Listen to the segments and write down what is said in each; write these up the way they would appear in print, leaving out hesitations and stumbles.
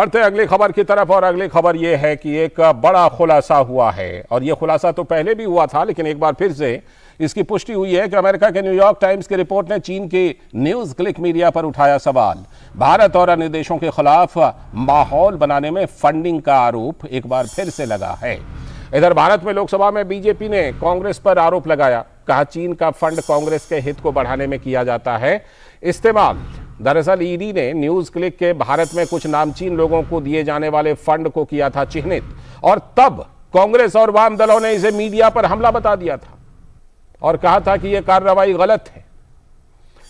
बढ़ते अगली खबर की तरफ और अगली खबर यह है कि एक बड़ा खुलासा हुआ है और यह खुलासा तो पहले भी हुआ था लेकिन एक बार फिर से इसकी पुष्टि हुई है कि अमेरिका के न्यूयॉर्क टाइम्स की रिपोर्ट ने चीन की न्यूज क्लिक मीडिया पर उठाया सवाल। भारत और अन्य देशों के खिलाफ माहौल बनाने में फंडिंग का आरोप एक बार फिर से लगा है। इधर भारत में लोकसभा में बीजेपी ने कांग्रेस पर आरोप लगाया, कहा चीन का फंड कांग्रेस के हित को बढ़ाने में किया जाता है इस्तेमाल। दरअसल ईडी ने न्यूज क्लिक के भारत में कुछ नामचीन लोगों को दिए जाने वाले फंड को किया था चिन्हित और तब कांग्रेस और वाम दलों ने इसे मीडिया पर हमला बता दिया था और कहा था कि यह कार्रवाई गलत है।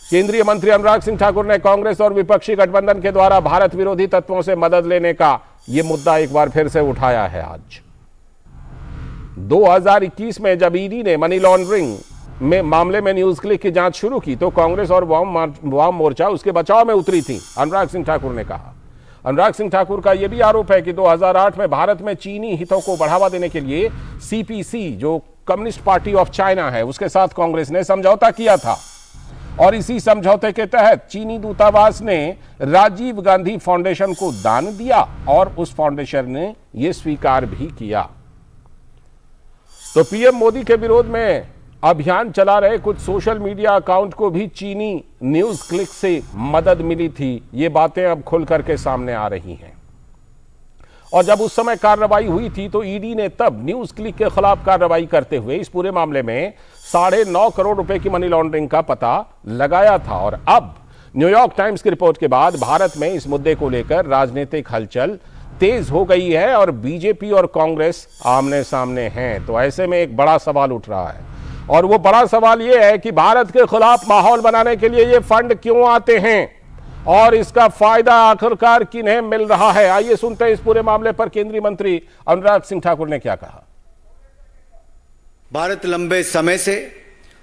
केंद्रीय मंत्री अनुराग सिंह ठाकुर ने कांग्रेस और विपक्षी गठबंधन के द्वारा भारत विरोधी तत्वों से मदद लेने का यह मुद्दा एक बार फिर से उठाया है। आज 2021 में जब ईडी ने मनी लॉन्ड्रिंग में मामले में न्यूज क्लिक की जांच शुरू की तो कांग्रेस और वाम मोर्चा उसके बचाव में उतरी थी, अनुराग सिंह ठाकुर ने कहा। अनुराग सिंह ठाकुर का यह भी आरोप है कि 2008 में भारत में चीनी हितों को बढ़ावा देने के लिए सीपीसी, जो कम्युनिस्ट पार्टी ऑफ चाइना है, उसके साथ कांग्रेस ने समझौता किया था और इसी समझौते के तहत चीनी दूतावास ने राजीव गांधी फाउंडेशन को दान दिया और उस फाउंडेशन ने यह स्वीकार भी किया। तो पीएम मोदी के विरोध में अभियान चला रहे कुछ सोशल मीडिया अकाउंट को भी चीनी न्यूज क्लिक से मदद मिली थी। ये बातें अब खुल करके सामने आ रही हैं और जब उस समय कार्रवाई हुई थी तो ईडी ने तब न्यूज क्लिक के खिलाफ कार्रवाई करते हुए इस पूरे मामले में 9.5 करोड़ रुपए की मनी लॉन्ड्रिंग का पता लगाया था। और अब न्यूयॉर्क टाइम्स की रिपोर्ट के बाद भारत में इस मुद्दे को लेकर राजनीतिक हलचल तेज हो गई है और बीजेपी और कांग्रेस आमने सामने हैं। तो ऐसे में एक बड़ा सवाल उठ रहा है और वो बड़ा सवाल ये है कि भारत के खिलाफ माहौल बनाने के लिए ये फंड क्यों आते हैं और इसका फायदा आखिरकार किन्हें मिल रहा है। आइए सुनते हैं इस पूरे मामले पर केंद्रीय मंत्री अनुराग सिंह ठाकुर ने क्या कहा। भारत लंबे समय से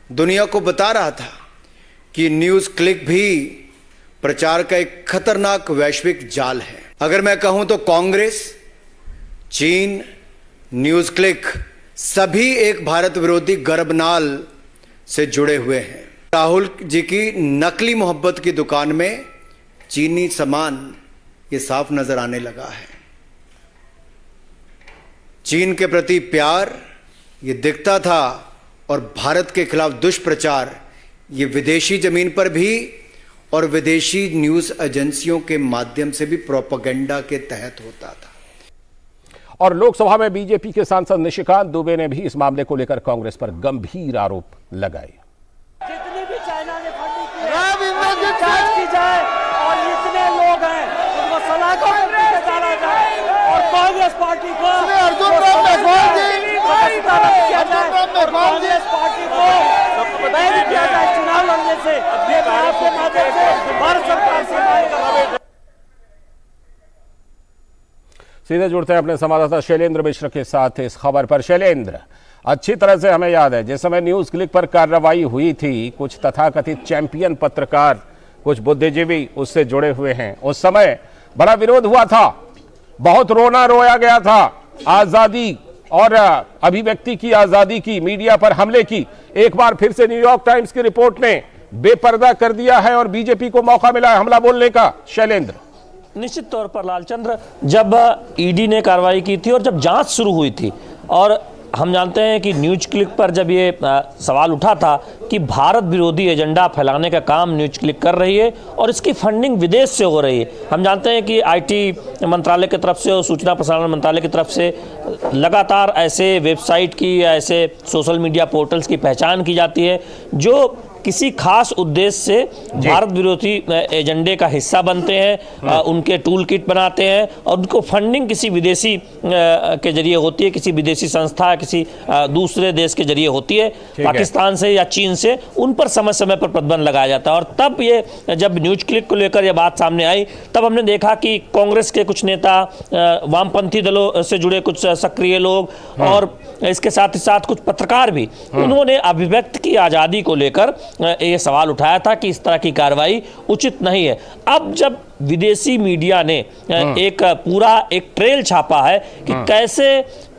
दुनिया को बता रहा था कि न्यूज क्लिक भी प्रचार का एक खतरनाक वैश्विक जाल है। अगर मैं कहूं तो कांग्रेस, चीन, न्यूज क्लिक सभी एक भारत विरोधी गर्भनाल से जुड़े हुए हैं। राहुल जी की नकली मोहब्बत की दुकान में चीनी सामान ये साफ नजर आने लगा है। चीन के प्रति प्यार ये दिखता था और भारत के खिलाफ दुष्प्रचार ये विदेशी जमीन पर भी और विदेशी न्यूज एजेंसियों के माध्यम से भी प्रोपेगेंडा के तहत होता था। और लोकसभा में बीजेपी के सांसद निशिकांत दुबे ने भी इस मामले को लेकर कांग्रेस पर गंभीर आरोप लगाए। जितनी भी चाइना ने फंडिंग की है जांच की जाए और जितने लोग हैं उनको सलाखों पर डाला जाए और कांग्रेस पार्टी को कांग्रेस पार्टी को बैन किया जाए चुनाव लड़ने से। ये आपके माध्यम से भारत सरकार से मांग कर सीधे जुड़ते हैं अपने संवाददाता शैलेंद्र मिश्र के साथ इस खबर पर। शैलेंद्र, अच्छी तरह से हमें याद है जिस समय न्यूज क्लिक पर कार्रवाई हुई थी कुछ तथाकथित चैंपियन पत्रकार, कुछ बुद्धिजीवी उससे जुड़े हुए हैं। उस समय बड़ा विरोध हुआ था, बहुत रोना रोया गया था आजादी और अभिव्यक्ति की आजादी की, मीडिया पर हमले की। एक बार फिर से न्यूयॉर्क टाइम्स की रिपोर्ट ने बेपर्दा कर दिया है और बीजेपी को मौका मिला है हमला बोलने का। शैलेंद्र, निश्चित तौर पर लालचंद्र, जब ईडी ने कार्रवाई की थी और जब जांच शुरू हुई थी और हम जानते हैं कि न्यूज क्लिक पर जब ये सवाल उठा था कि भारत विरोधी एजेंडा फैलाने का काम न्यूज क्लिक कर रही है और इसकी फंडिंग विदेश से हो रही है। हम जानते हैं कि आईटी मंत्रालय की तरफ से और सूचना प्रसारण मंत्रालय की तरफ से लगातार ऐसे वेबसाइट की या ऐसे सोशल मीडिया पोर्टल्स की पहचान की जाती है जो किसी खास उद्देश्य से भारत विरोधी एजेंडे का हिस्सा बनते हैं, उनके टूल किट बनाते हैं और उनको फंडिंग किसी विदेशी के जरिए होती है, किसी विदेशी संस्था, किसी दूसरे देश के जरिए होती है, पाकिस्तान से या चीन से। उन पर समय समय पर प्रतिबंध लगाया जाता है और तब ये जब न्यूज क्लिक को लेकर यह बात सामने आई तब हमने देखा कि कांग्रेस के कुछ नेता, वामपंथी दलों से जुड़े कुछ सक्रिय लोग और इसके साथ ही साथ कुछ पत्रकार भी, उन्होंने अभिव्यक्ति की आज़ादी को लेकर ये सवाल उठाया था कि इस तरह की कार्रवाई उचित नहीं है। अब जब विदेशी मीडिया ने एक पूरा ट्रेल छापा है कि कैसे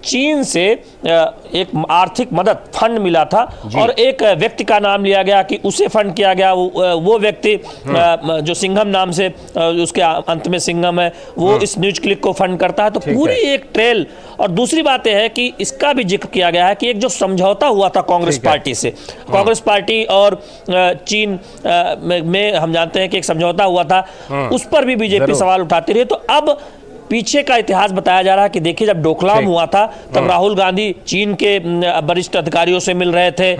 चीन से एक आर्थिक मदद फंड मिला था और एक व्यक्ति का नाम लिया गया कि उसे फंड किया गया। वो व्यक्ति जो सिंघम नाम से उसके अंत में सिंघम है, वो इस न्यूज क्लिक को फंड करता है। तो पूरी एक ट्रेल। और दूसरी बात यह है कि इसका भी जिक्र किया गया है कि एक जो समझौता हुआ था कांग्रेस पार्टी से, कांग्रेस पार्टी और चीन में हम जानते हैं कि एक समझौता हुआ था, उस पर भी बीजेपी सवाल उठाती रही। तो अब पीछे का इतिहास बताया जा रहा है कि देखिए, जब डोकलाम हुआ था तब राहुल गांधी चीन के वरिष्ठ अधिकारियों से मिल रहे थे।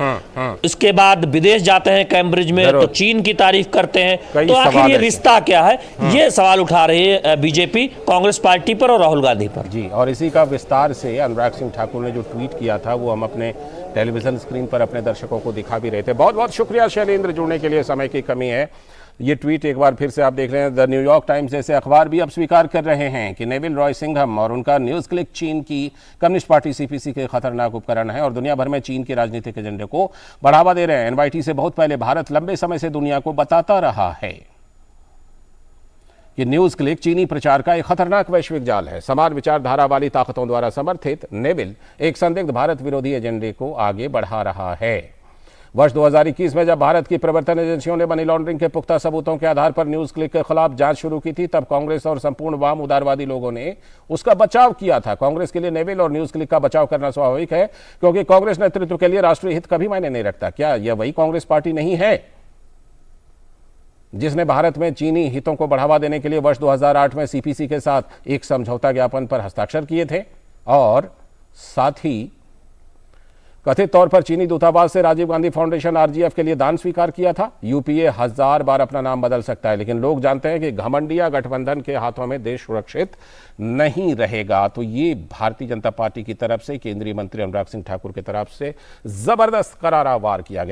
इसके बाद विदेश जाते हैं कैम्ब्रिज में, तो चीन की तारीफ करते हैं। तो आखिर ये रिश्ता क्या है, ये सवाल उठा रही है बीजेपी कांग्रेस पार्टी पर और राहुल गांधी पर। जी, और इसी का विस्तार से अनुराग सिंह ठाकुर ने जो ट्वीट किया था वो हम अपने टेलीविजन स्क्रीन पर अपने दर्शकों को दिखा भी रहे थे। बहुत बहुत शुक्रिया शैलेंद्र, जुड़ने के लिए। समय की कमी है। ये ट्वीट एक बार फिर से आप देख रहे हैं। द न्यूयॉर्क टाइम्स जैसे अखबार भी अब स्वीकार कर रहे हैं कि नेविल रॉय सिंघम और उनका न्यूज़ क्लिक चीन की कम्युनिस्ट पार्टी सीपीसी के खतरनाक उपकरण है और दुनिया भर में चीन के राजनीतिक एजेंडे को बढ़ावा दे रहे हैं। एनवाईटी से बहुत पहले भारत लंबे समय से दुनिया को बताता रहा है कि न्यूज़ क्लिक चीनी प्रचार का एक खतरनाक वैश्विक जाल है। समान विचारधारा वाली ताकतों द्वारा समर्थित नेविल एक संदिग्ध भारत विरोधी एजेंडे को आगे बढ़ा रहा है। वर्ष 2021 में जब भारत की प्रवर्तन एजेंसियों ने मनी लॉन्ड्रिंग के पुख्ता सबूतों के आधार पर न्यूज़ क्लिक के खिलाफ जांच शुरू की थी, तब कांग्रेस और संपूर्ण वाम उदारवादी लोगों ने उसका बचाव किया था। कांग्रेस के लिए नेविल और न्यूज़ क्लिक का बचाव करना स्वाभाविक है, क्योंकि कांग्रेस नेतृत्व के लिए राष्ट्रीय हित कभी मायने नहीं रखता। क्या यह वही कांग्रेस पार्टी नहीं है जिसने भारत में चीनी हितों को बढ़ावा देने के लिए वर्ष 2008 में सीपीसी के साथ एक समझौता ज्ञापन पर हस्ताक्षर किए थे और साथ ही कथित तौर पर चीनी दूतावास से राजीव गांधी फाउंडेशन आरजीएफ के लिए दान स्वीकार किया था? यूपीए 1000 बार अपना नाम बदल सकता है, लेकिन लोग जानते हैं कि घमंडिया गठबंधन के हाथों में देश सुरक्षित नहीं रहेगा। तो ये भारतीय जनता पार्टी की तरफ से केंद्रीय मंत्री अनुराग सिंह ठाकुर की तरफ से जबरदस्त करारा वार किया गया।